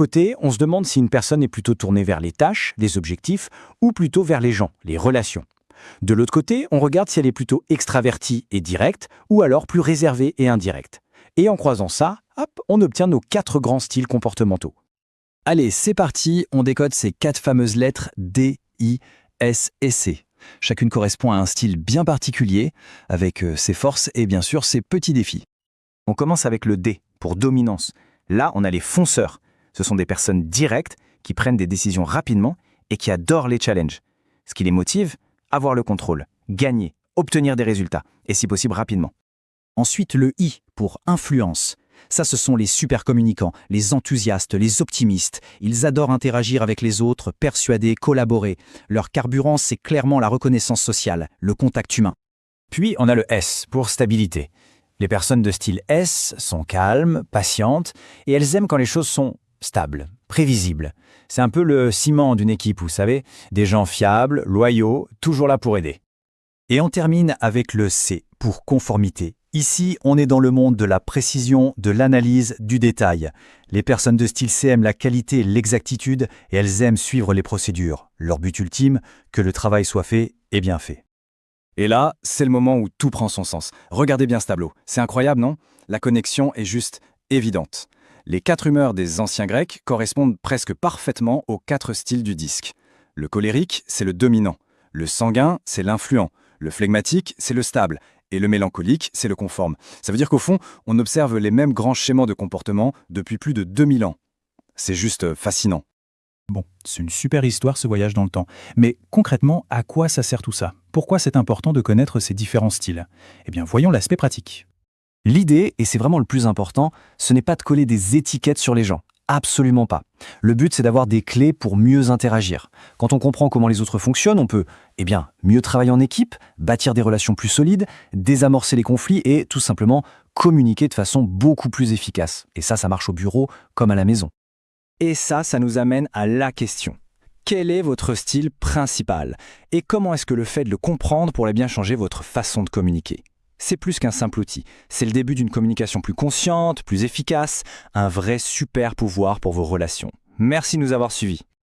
côté, on se demande si une personne est plutôt tournée vers les tâches, les objectifs, ou plutôt vers les gens, les relations. De l'autre côté, on regarde si elle est plutôt extravertie et directe, ou alors plus réservée et indirecte. Et en croisant ça, hop, on obtient nos 4 grands styles comportementaux. Allez, c'est parti, on décode ces 4 fameuses lettres D, I, S et C. Chacune correspond à un style bien particulier, avec ses forces et bien sûr ses petits défis. On commence avec le D, pour dominance. Là, on a les fonceurs. Ce sont des personnes directes qui prennent des décisions rapidement et qui adorent les challenges. Ce qui les motive, avoir le contrôle, gagner, obtenir des résultats, et si possible rapidement. Ensuite, le I, pour influence. Ça, ce sont les super communicants, les enthousiastes, les optimistes. Ils adorent interagir avec les autres, persuader, collaborer. Leur carburant, c'est clairement la reconnaissance sociale, le contact humain. Puis, on a le S, pour stabilité. Les personnes de style S sont calmes, patientes, et elles aiment quand les choses sont stables, prévisibles. C'est un peu le ciment d'une équipe, vous savez, des gens fiables, loyaux, toujours là pour aider. Et on termine avec le C, pour conformité. Ici, on est dans le monde de la précision, de l'analyse, du détail. Les personnes de style C aiment la qualité et l'exactitude et elles aiment suivre les procédures. Leur but ultime, que le travail soit fait et bien fait. Et là, c'est le moment où tout prend son sens. Regardez bien ce tableau. C'est incroyable, non? La connexion est juste évidente. Les 4 humeurs des anciens Grecs correspondent presque parfaitement aux 4 styles du disque. Le colérique, c'est le dominant. Le sanguin, c'est l'influent. Le flegmatique, c'est le stable. Et le mélancolique, c'est le conforme. Ça veut dire qu'au fond, on observe les mêmes grands schémas de comportement depuis plus de 2000 ans. C'est juste fascinant. Bon, c'est une super histoire ce voyage dans le temps. Mais concrètement, à quoi ça sert tout ça? Pourquoi c'est important de connaître ces différents styles? Eh bien, voyons l'aspect pratique. L'idée, et c'est vraiment le plus important, ce n'est pas de coller des étiquettes sur les gens. Absolument pas. Le but, c'est d'avoir des clés pour mieux interagir. Quand on comprend comment les autres fonctionnent, on peut, mieux travailler en équipe, bâtir des relations plus solides, désamorcer les conflits et, tout simplement, communiquer de façon beaucoup plus efficace. Et ça marche au bureau comme à la maison. Et ça nous amène à la question. Quel est votre style principal? Et comment est-ce que le fait de le comprendre pourrait bien changer votre façon de communiquer? C'est plus qu'un simple outil. C'est le début d'une communication plus consciente, plus efficace, un vrai super pouvoir pour vos relations. Merci de nous avoir suivis.